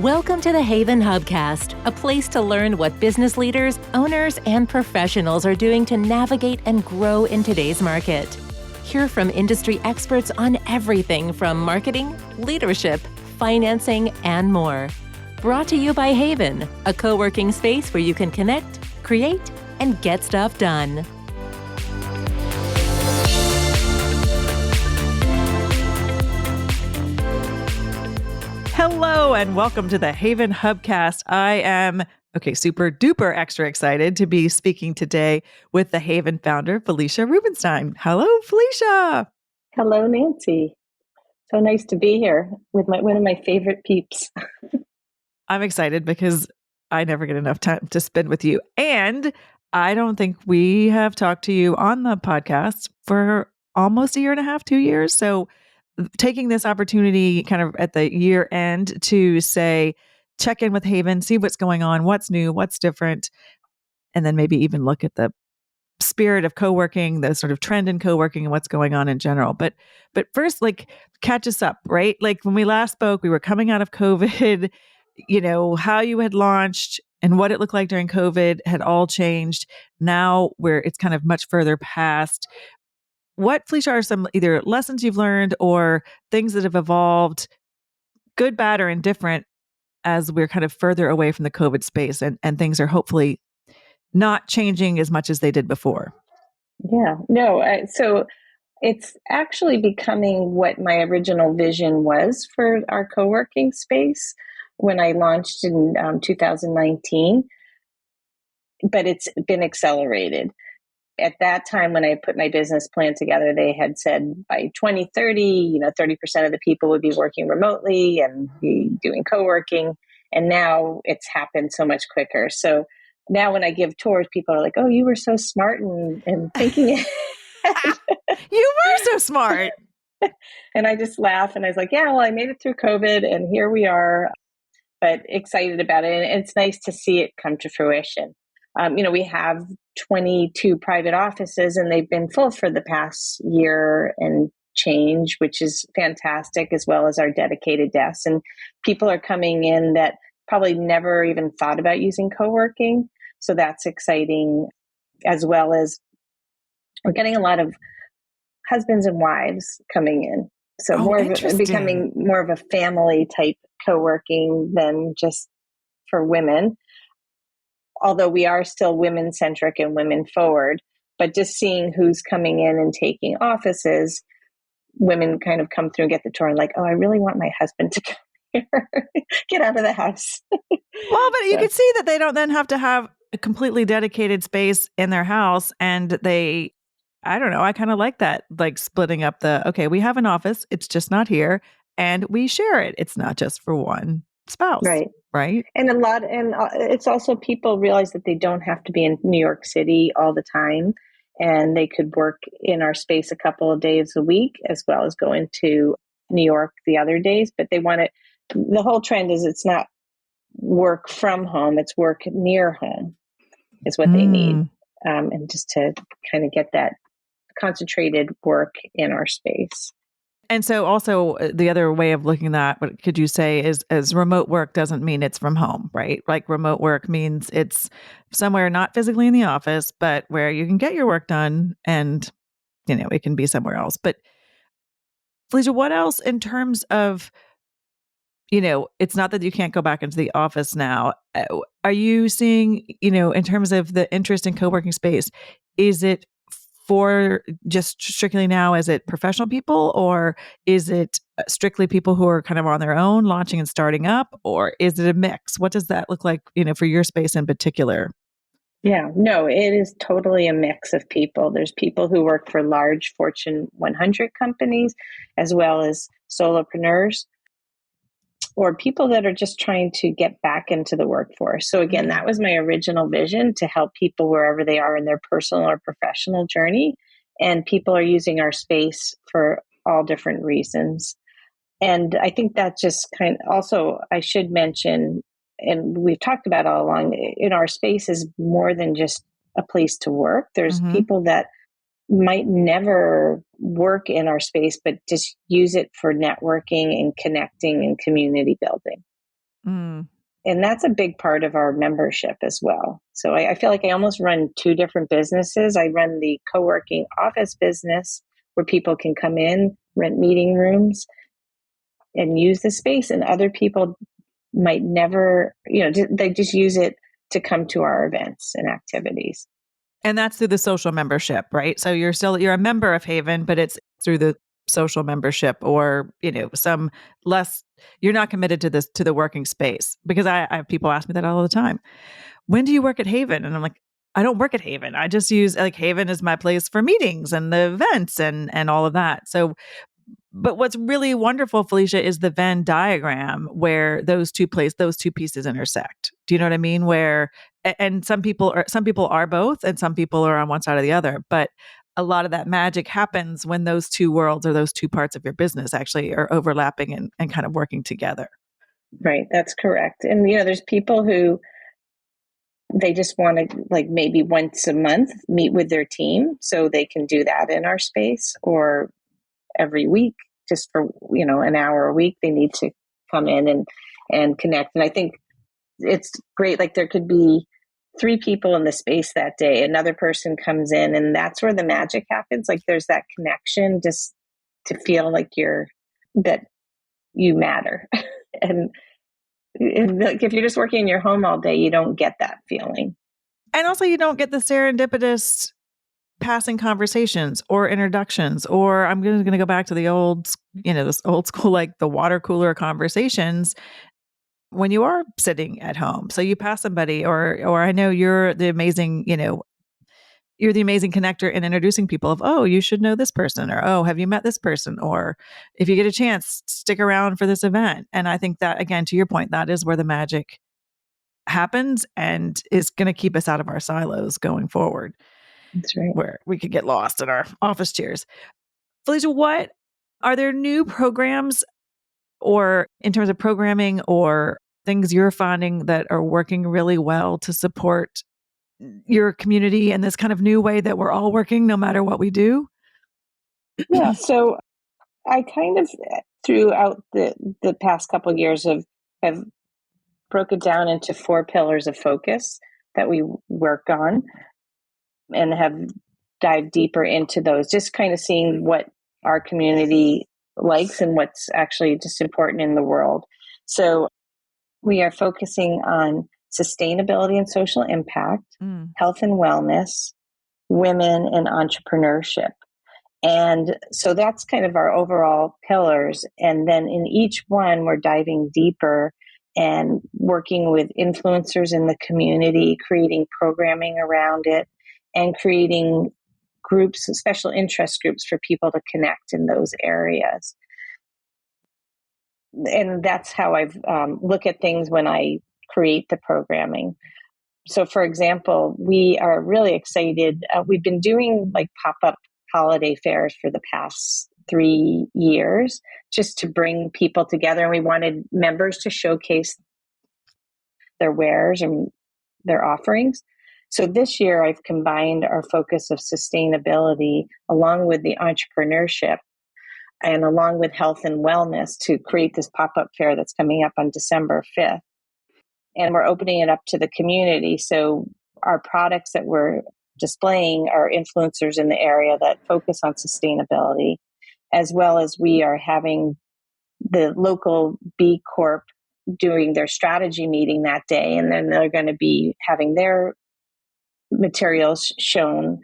Welcome to the HAYVN Hubcast, a place to learn what business leaders, owners, and professionals are doing to navigate and grow in today's market. Hear from industry experts on everything from marketing, leadership, financing, and more. Brought to you by HAYVN, a co-working space where you can connect, create, and get stuff done. Hello and welcome to the HAYVN Hubcast. I am, super duper extra excited to be speaking today with the HAYVN founder, Felicia Rubinstein. Hello, Felicia. Hello, Nancy. So nice to be here with one of my favorite peeps. I'm excited because I never get enough time to spend with you. And I don't think we have talked to you on the podcast for almost a year and a half, 2 years. So taking this opportunity kind of at the year end to say, check in with HAYVN, see what's going on, what's new, what's different, and then maybe even look at the spirit of co-working, the sort of trend in co-working and what's going on in general. But first, catch us up, right? Like when we last spoke, we were coming out of COVID, how you had launched and what it looked like during COVID had all changed. Now it's kind of much further past. What, Felicia, are some either lessons you've learned or things that have evolved, good, bad, or indifferent, as we're kind of further away from the COVID space and things are hopefully not changing as much as they did before? Yeah, no. So it's actually becoming what my original vision was for our co-working space when I launched in 2019, but it's been accelerated. At that time, when I put my business plan together, they had said by 2030, 30% of the people would be working remotely and be doing co-working. And now it's happened so much quicker. So now when I give tours, people are like, oh, you were so smart and thinking it. You were so smart. And I just laugh and I was like, yeah, well, I made it through COVID and here we are, but excited about it. And it's nice to see it come to fruition. We have 22 private offices and they've been full for the past year and change, which is fantastic, as well as our dedicated desks. And people are coming in that probably never even thought about using co-working. So that's exciting, as well as we're getting a lot of husbands and wives coming in. So becoming more of a family type co-working than just for women. Although we are still women centric and women forward, but just seeing who's coming in and taking offices, women kind of come through and get the tour and like, oh, I really want my husband to come here, get out of the house. Well, but you can see that they don't then have to have a completely dedicated space in their house. And I don't know, I kind of like that, like splitting up we have an office, it's just not here, and we share it. It's not just for one spouse. Right. And it's also people realize that they don't have to be in New York City all the time, and they could work in our space a couple of days a week, as well as go into New York the other days. But the whole trend is it's not work from home, it's work near home is what they need. And just to kind of get that concentrated work in our space. And so also the other way of looking at that, what could you say is remote work doesn't mean it's from home, right? Like remote work means it's somewhere not physically in the office, but where you can get your work done and, it can be somewhere else. But Felicia, what else in terms of, it's not that you can't go back into the office now. Are you seeing, in terms of the interest in co-working space, is it for just strictly now, is it professional people or is it strictly people who are kind of on their own launching and starting up, or is it a mix? What does that look like, for your space in particular? Yeah, no, it is totally a mix of people. There's people who work for large Fortune 100 companies, as well as solopreneurs or people that are just trying to get back into the workforce. So again, that was my original vision, to help people wherever they are in their personal or professional journey. And people are using our space for all different reasons. And I think that just also, I should mention, and we've talked about all along, in our space is more than just a place to work. There's people that might never work in our space, but just use it for networking and connecting and community building. Mm. And that's a big part of our membership as well. So I feel like I almost run two different businesses. I run the co-working office business where people can come in, rent meeting rooms, and use the space. And other people might never, they just use it to come to our events and activities. And that's through the social membership, right? So you're a member of HAYVN, but it's through the social membership, or, some less, you're not committed to the working space. Because I have people ask me that all the time. When do you work at HAYVN? And I'm like, I don't work at HAYVN. I just use, like, HAYVN is my place for meetings and the events and all of that. So, but what's really wonderful, Felicia, is the Venn diagram where those two pieces intersect. Do you know what I mean? Where, and some people are both, and some people are on one side or the other. But a lot of that magic happens when those two worlds, or those two parts of your business, actually are overlapping and kind of working together. Right. That's correct. And, there's people who they just want to, like, maybe once a month meet with their team, so they can do that in our space, or every week, just for, an hour a week, they need to come in and connect. And I think it's great. Like, there could be 3 people in the space that day. Another person comes in, and that's where the magic happens. Like, there's that connection, just to feel like that you matter. and like, if you're just working in your home all day, you don't get that feeling. And also, you don't get the serendipitous passing conversations or introductions, or I'm going to go back to the this old school, like the water cooler conversations when you are sitting at home. So you pass somebody, or I know you're the amazing connector in introducing people of, oh, you should know this person, or, oh, have you met this person? Or if you get a chance, stick around for this event. And I think that, again, to your point, that is where the magic happens and is going to keep us out of our silos going forward. That's right. Where we could get lost in our office chairs. Felicia, what are there new programs, or in terms of programming, or things you're finding that are working really well to support your community in this kind of new way that we're all working no matter what we do? Yeah. So I kind of, throughout the past couple of years, have broken down into 4 pillars of focus that we work on, and have dived deeper into those, just kind of seeing what our community likes and what's actually just important in the world. So we are focusing on sustainability and social impact, health and wellness, women, and entrepreneurship. And so that's kind of our overall pillars. And then in each one, we're diving deeper and working with influencers in the community, creating programming around it, and creating groups, special interest groups, for people to connect in those areas. And that's how I've look at things when I create the programming. So, for example, we are really excited. We've been doing, like, pop-up holiday fairs for the past 3 years, just to bring people together. And we wanted members to showcase their wares and their offerings. So this year, I've combined our focus of sustainability along with the entrepreneurship and along with health and wellness to create this pop-up fair that's coming up on December 5th. And we're opening it up to the community. So our products that we're displaying are influencers in the area that focus on sustainability, as well as we are having the local B-Corp doing their strategy meeting that day. And then they're going to be having their materials shown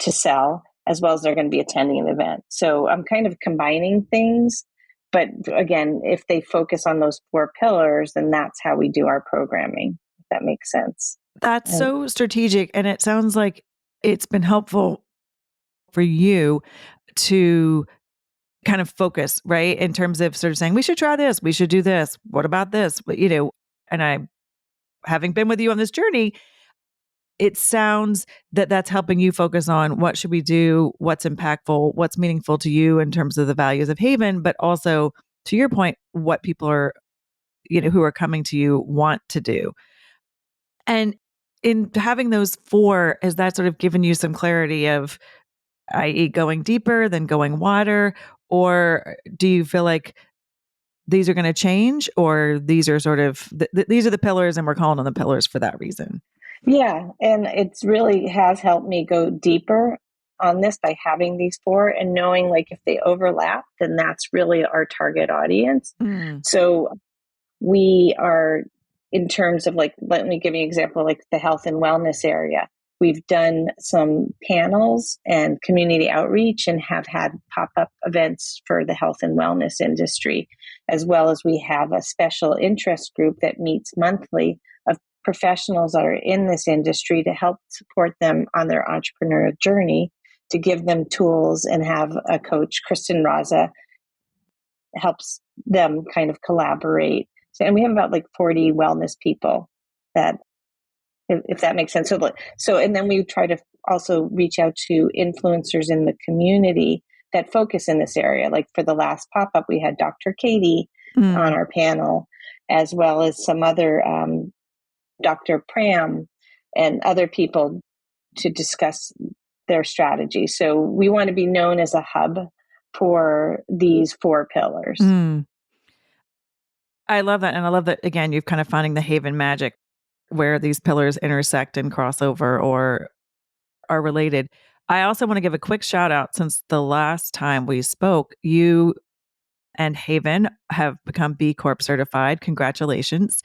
to sell, as well as they're going to be attending an event. So I'm kind of combining things. But again, if they focus on those 4 pillars, then that's how we do our programming, if that makes sense. That's so strategic. And it sounds like it's been helpful for you to kind of focus, right? In terms of sort of saying, we should try this, we should do this. What about this? But, and I, having been with you on this journey, it sounds that that's helping you focus on what should we do, what's impactful, what's meaningful to you in terms of the values of HAYVN, but also, to your point, what people are, who are coming to you want to do. And in having those 4, has that sort of given you some clarity of, i.e., going deeper than going wider? Or do you feel like these are going to change, or these are sort of, these are the pillars and we're calling them the pillars for that reason? Yeah. And it's really has helped me go deeper on this by having these four and knowing like if they overlap, then that's really our target audience. Mm. So we are, in terms of like, let me give you an example, like the health and wellness area. We've done some panels and community outreach and have had pop-up events for the health and wellness industry, as well as we have a special interest group that meets monthly of professionals that are in this industry to help support them on their entrepreneurial journey, to give them tools, and have a coach, Kristen Raza, helps them kind of collaborate. And we have about like 40 wellness people that, if that makes sense. So, and then we try to also reach out to influencers in the community that focus in this area. Like for the last pop-up, we had Dr. Katie on our panel, as well as some other Dr. Pram and other people to discuss their strategy. So we want to be known as a hub for these four pillars. I love that. And I love that, again, you're kind of finding the HAYVN magic where these pillars intersect and cross over or are related. I also want to give a quick shout out, since the last time we spoke, you and HAYVN have become B-Corp certified. Congratulations.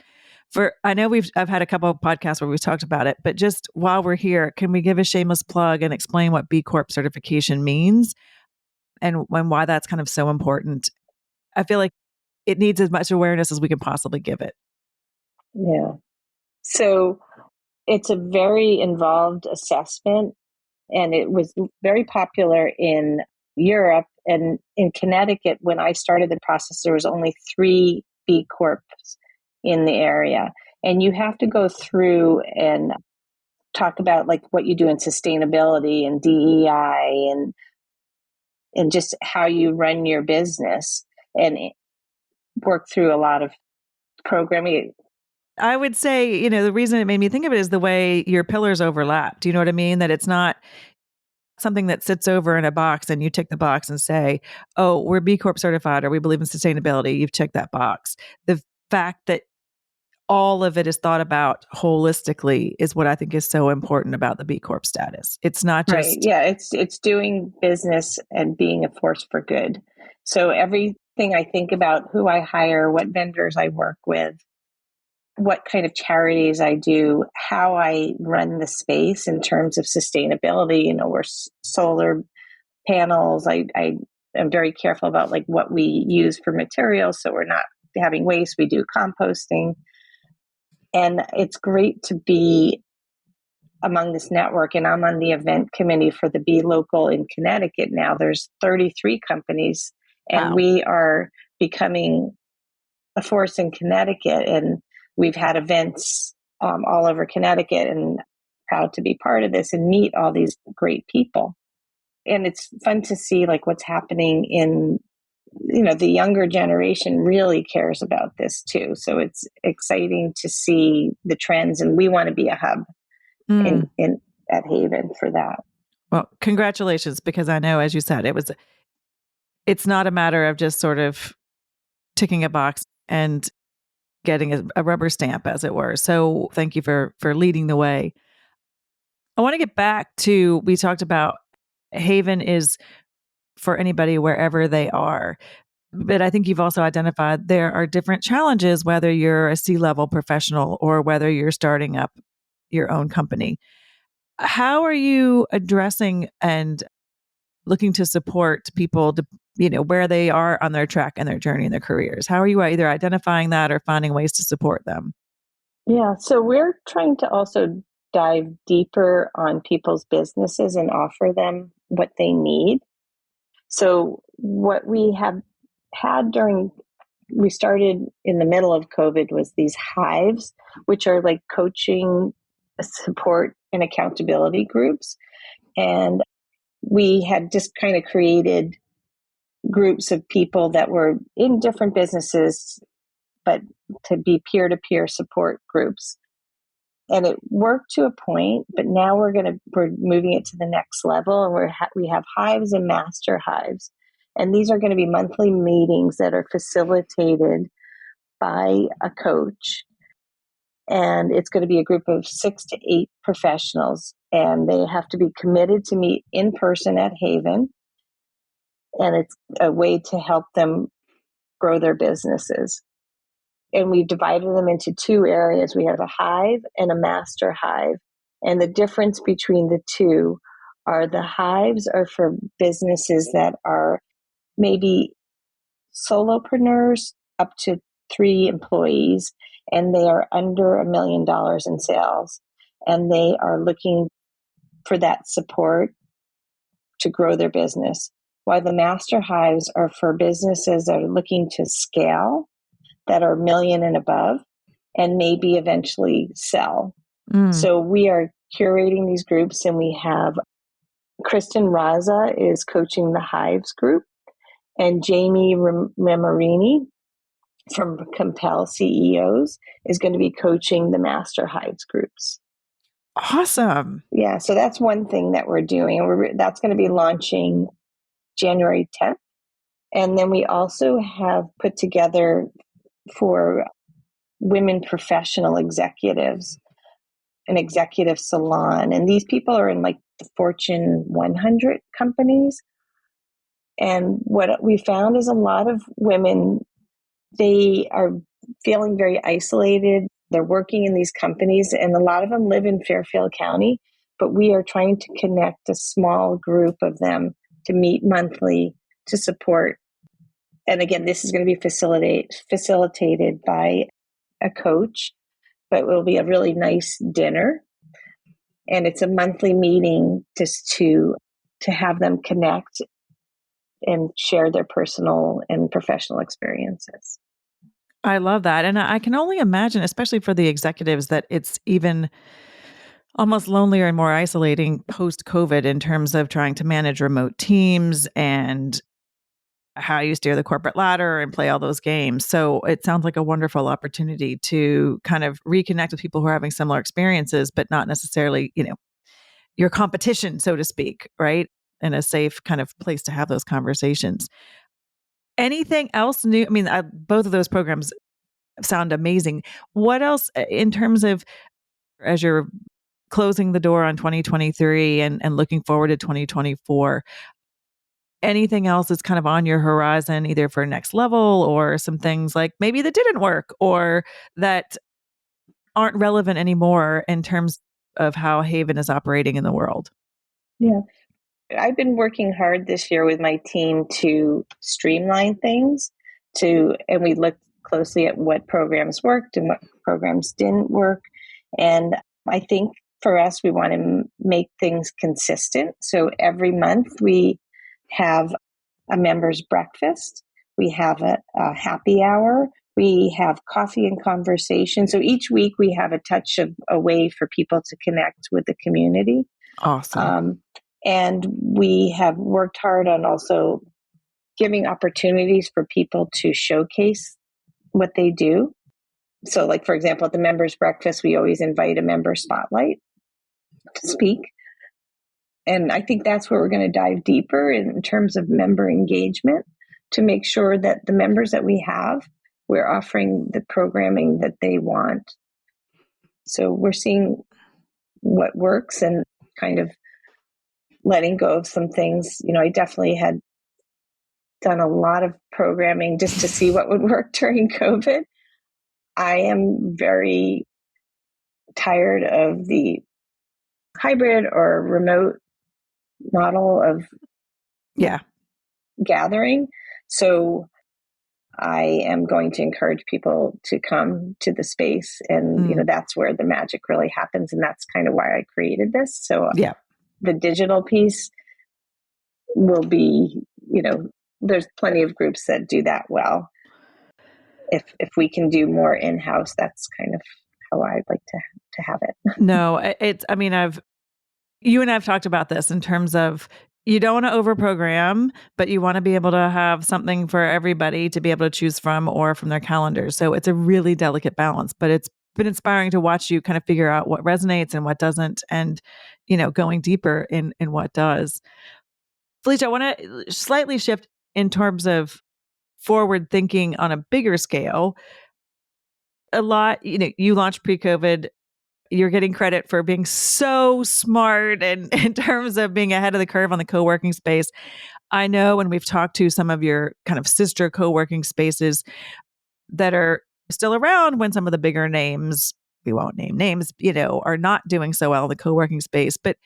I know I've had a couple of podcasts where we've talked about it, but just while we're here, can we give a shameless plug and explain what B-Corp certification means and why that's kind of so important? I feel like it needs as much awareness as we can possibly give it. Yeah. So it's a very involved assessment, and it was very popular in Europe. And in Connecticut, when I started the process, there was only 3 B Corps in the area. And you have to go through and talk about like what you do in sustainability and DEI and just how you run your business, and work through a lot of programming. I would say, the reason it made me think of it is the way your pillars overlap. Do you know what I mean? That it's not something that sits over in a box and you tick the box and say, oh, we're B Corp certified or we believe in sustainability. You've checked that box. The fact that all of it is thought about holistically is what I think is so important about the B Corp status. It's not just... Right. Yeah. It's doing business and being a force for good. So everything I think about, who I hire, what vendors I work with, what kind of charities I do, how I run the space in terms of sustainability. We're solar panels. I am very careful about like what we use for materials, so we're not having waste. We do composting. And it's great to be among this network. And I'm on the event committee for the Be Local in Connecticut now. There's 33 companies, and Wow. we are becoming a force in Connecticut. And we've had events all over Connecticut, and proud to be part of this and meet all these great people. And it's fun to see like what's happening in, the younger generation really cares about this too. So it's exciting to see the trends, and we want to be a hub in at HAYVN for that. Well, congratulations, because I know, as you said, it's not a matter of just sort of ticking a box and getting a rubber stamp, as it were. So thank you for leading the way. I want to get back to, we talked about HAYVN is for anybody wherever they are. But I think you've also identified there are different challenges, whether you're a C-level professional or whether you're starting up your own company. How are you addressing and looking to support people to, where they are on their track and their journey in their careers? How are you either identifying that or finding ways to support them? Yeah, so we're trying to also dive deeper on people's businesses and offer them what they need. So what we have had we started in the middle of COVID was these hives, which are like coaching, support, and accountability groups. And we had just kind of created groups of people that were in different businesses, but to be peer-to-peer support groups. And it worked to a point, but now we're moving it to the next level, and we have hives and master hives. And these are going to be monthly meetings that are facilitated by a coach. And it's going to be a group of 6 to 8 professionals. And they have to be committed to meet in person at HAYVN. And it's a way to help them grow their businesses. And we've divided them into 2 areas. We have a hive and a master hive. And the difference between the two are the hives are for businesses that are maybe solopreneurs up to 3 employees, and they are under $1 million in sales. And they are looking for that support to grow their business. While the master hives are for businesses that are looking to scale, that are $1 million and above, and maybe eventually sell. So we are curating these groups, and we have Kristen Raza is coaching the Hives group, and Jamie Ramarini from Compel CEOs is going to be coaching the Master Hives groups. Awesome. Yeah, so that's one thing that we're doing. And that's going to be launching January 10th. And then we also have put together for women professional executives an executive salon. And these people are in like the Fortune 100 companies. And what we found is a lot of women, they are feeling very isolated. They're working in these companies, and a lot of them live in Fairfield County, but we are trying to connect a small group of them to meet monthly to support. And again, this is going to be facilitated by a coach, but it will be a really nice dinner. And it's a monthly meeting just to have them connect and share their personal and professional experiences. I love that. And I can only imagine, especially for the executives, that it's even almost lonelier and more isolating post-COVID in terms of trying to manage remote teams and how you steer the corporate ladder and play all those games. So it sounds like a wonderful opportunity to kind of reconnect with people who are having similar experiences, but not necessarily, your competition, so to speak, right? In a safe kind of place to have those conversations. Anything else new? I mean, both of those programs sound amazing. What else in terms of, as you're closing the door on 2023 and looking forward to 2024, anything else that's kind of on your horizon, either for next level or some things like maybe that didn't work or that aren't relevant anymore in terms of how HAYVN is operating in the world? Yeah. I've been working hard this year with my team to streamline things and we looked closely at what programs worked and what programs didn't work. And I think for us, we want to make things consistent. So every month we have a members breakfast, we have a happy hour, we have coffee and conversation. So each week we have a touch of a way for people to connect with the community. Awesome. And we have worked hard on also giving opportunities for people to showcase what they do. So like, for example, at the members breakfast, we always invite a member spotlight to speak. And I think that's where we're going to dive deeper in terms of member engagement to make sure that the members that we have, we're offering the programming that they want. So we're seeing what works and kind of letting go of some things. I definitely had done a lot of programming just to see what would work during COVID. I am very tired of the hybrid or remote model of gathering. So I am going to encourage people to come to the space, and that's where the magic really happens, and that's kind of why I created this. So the digital piece will be, there's plenty of groups that do that well. If we can do more in-house, that's kind of how I'd like to have it. No, you and I have talked about this in terms of you don't want to overprogram, but you want to be able to have something for everybody to be able to choose from or from their calendars. So it's a really delicate balance, but it's been inspiring to watch you kind of figure out what resonates and what doesn't, and, going deeper in what does. Felicia, I want to slightly shift. in terms of forward thinking on a bigger scale, a lot, you launched pre-COVID. You're getting credit for being so smart and in terms of being ahead of the curve on the co-working space. I know when we've talked to some of your kind of sister co-working spaces that are still around when some of the bigger names, we won't name names, are not doing so well in the co-working space. But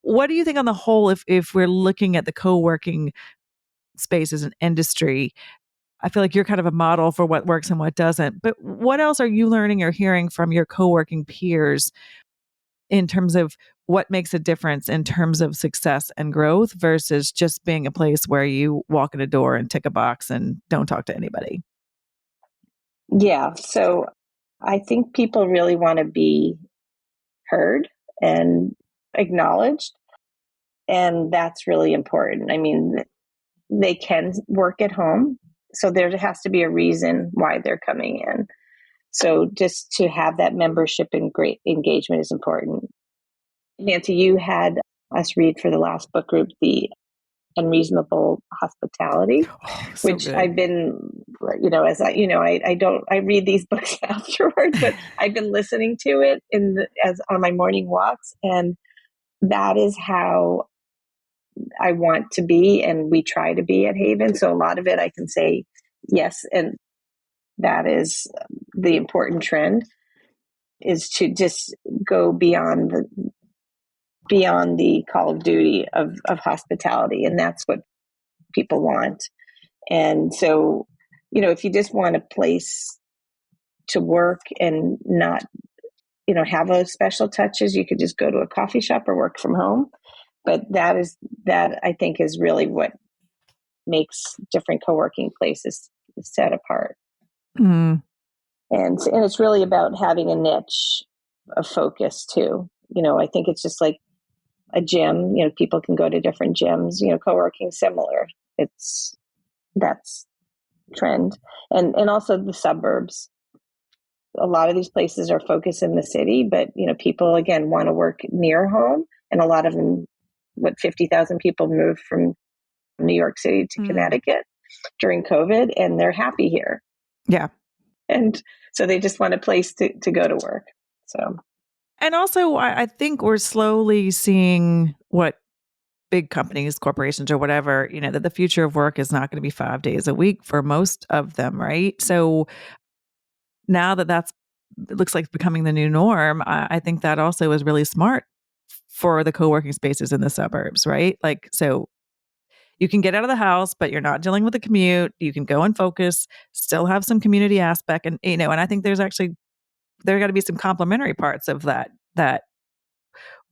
what do you think on the whole, if we're looking at the co-working space as an industry? I feel like you're kind of a model for what works and what doesn't. But what else are you learning or hearing from your co-working peers in terms of what makes a difference in terms of success and growth versus just being a place where you walk in a door and tick a box and don't talk to anybody? Yeah. So I think people really want to be heard and acknowledged. And that's really important. I mean, they can work at home. So there has to be a reason why they're coming in. So just to have that membership and great engagement is important. Nancy, you had us read for the last book group, The Unreasonable Hospitality, So which good. I've been, I read these books afterwards, but I've been listening to it as on my morning walks. And that is how I want to be, and we try to be at HAYVN. So a lot of it I can say yes, and that is the important trend, is to just go beyond the call of duty of hospitality, and that's what people want. And so, if you just want a place to work and not, have those special touches, you could just go to a coffee shop or work from home. But that I think is really what makes different co-working places set apart. Mm. And it's really about having a niche of focus too. I think it's just like a gym, people can go to different gyms, co-working similar. That's trend. And also the suburbs. A lot of these places are focused in the city, but people again want to work near home, and a lot of them, 50,000 people moved from New York City to Connecticut during COVID, and they're happy here. Yeah. And so they just want a place to go to work. So, and also I think we're slowly seeing what big companies, corporations or whatever, that the future of work is not going to be 5 days a week for most of them. Right. So now it looks like becoming the new norm, I think that also is really smart for the co-working spaces in the suburbs, right? Like, so you can get out of the house, but you're not dealing with the commute. You can go and focus, still have some community aspect. And, and I think there got to be some complementary parts of that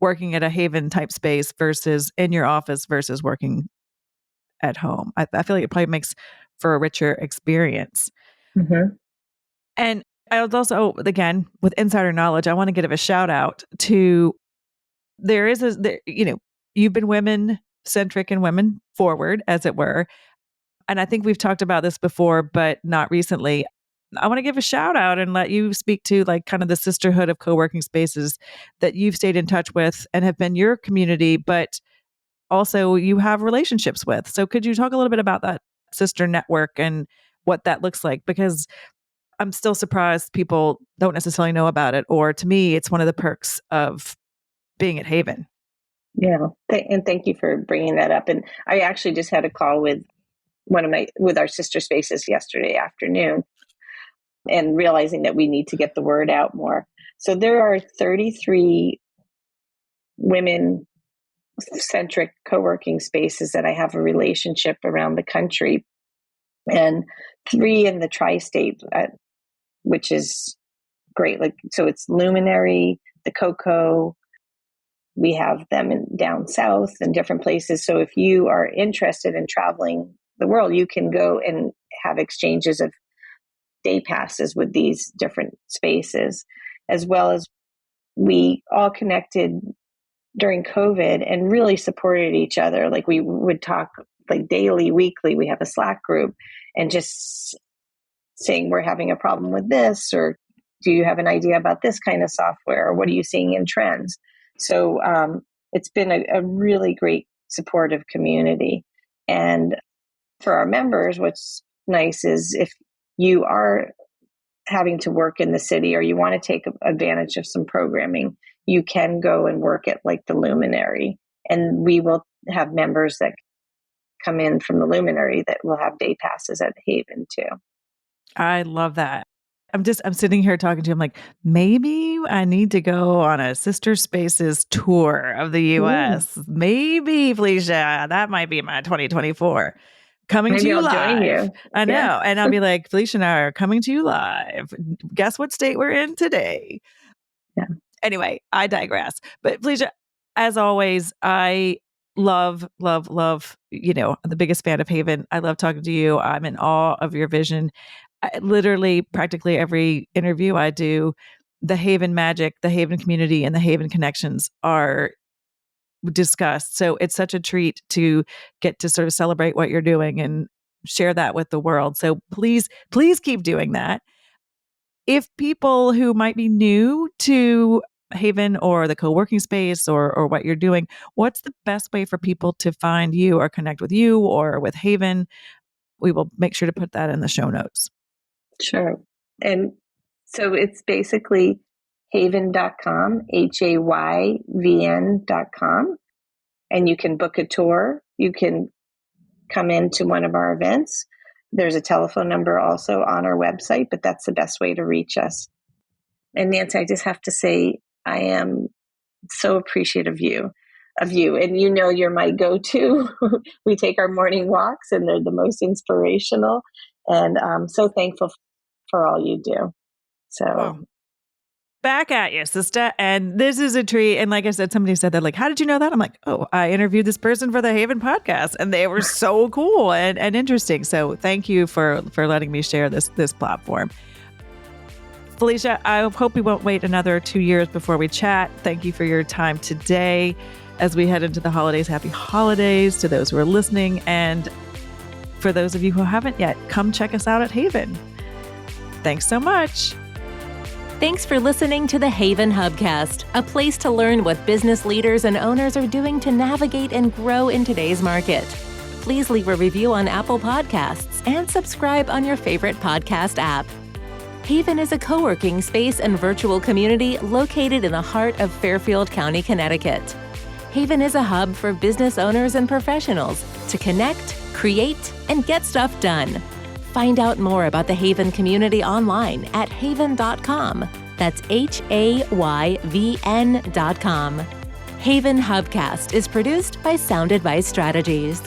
working at a HAYVN type space versus in your office versus working at home. I feel like it probably makes for a richer experience. mm-hmm. And I was also, again, with insider knowledge, I want to give a shout out to, you've been women centric and women forward, as it were. And I think we've talked about this before, but not recently. I want to give a shout out and let you speak to like kind of the sisterhood of co-working spaces that you've stayed in touch with and have been your community, but also you have relationships with. So could you talk a little bit about that sister network and what that looks like? Because I'm still surprised people don't necessarily know about it. Or to me, it's one of the perks of being at HAYVN. Yeah. And thank you for bringing that up. And I actually just had a call with with our sister spaces yesterday afternoon, and realizing that we need to get the word out more. So there are 33 women centric co-working spaces that I have a relationship around the country, and 3 in the tri-state, which is great. Like, so it's Luminary, the Cocoa. We have them down south and different places. So if you are interested in traveling the world, you can go and have exchanges of day passes with these different spaces, as well as we all connected during COVID and really supported each other. Like we would talk like daily, weekly. We have a Slack group and just saying we're having a problem with this, or do you have an idea about this kind of software, or what are you seeing in trends? So it's been a really great supportive community. And For our members, what's nice is if you are having to work in the city or you want to take advantage of some programming, you can go and work at like the Luminary. And we will have members that come in from the Luminary that will have day passes at HAYVN too. I love that. I'm sitting here talking to him like, maybe I need to go on a Sister Spaces tour of the US. Ooh. Maybe, Felicia, that might be my 2024. Coming maybe to you I'll live. Join you. I know. Yeah. And I'll be like, Felicia and I are coming to you live. Guess what state we're in today? Yeah. Anyway, I digress. But Felicia, as always, I love, the biggest fan of HAYVN. I love talking to you. I'm in awe of your vision. Literally, practically every interview I do, the HAYVN magic, the HAYVN community, and the HAYVN connections are discussed. So it's such a treat to get to sort of celebrate what you're doing and share that with the world. So please keep doing that. If people who might be new to HAYVN or the co-working space or what you're doing, what's the best way for people to find you or connect with you or with HAYVN? We will make sure to put that in the show notes. Sure. And so it's basically hayvn.com, HAYVN.com. And you can book a tour. You can come into one of our events. There's a telephone number also on our website, but that's the best way to reach us. And Nancy, I just have to say, I am so appreciative of you. And you're my go-to. We take our morning walks and they're the most inspirational. And I'm so thankful for all you do. So back at you, sister. And this is a treat. And like I said, somebody said that, like, how did you know that? I'm like, I interviewed this person for the HAYVN podcast and they were so cool and interesting. So thank you for letting me share this platform. Felicia, I hope we won't wait another 2 years before we chat. Thank you for your time today. As we head into the holidays, happy holidays to those who are listening. And for those of you who haven't yet, come check us out at HAYVN. Thanks so much. Thanks for listening to the HAYVN Hubcast, a place to learn what business leaders and owners are doing to navigate and grow in today's market. Please leave a review on Apple Podcasts and subscribe on your favorite podcast app. HAYVN is a co-working space and virtual community located in the heart of Fairfield County, Connecticut. HAYVN is a hub for business owners and professionals to connect, create, and get stuff done. Find out more about the HAYVN community online at hayvn.com. That's HAYVN.com. HAYVN Hubcast is produced by Sound Advice Strategies.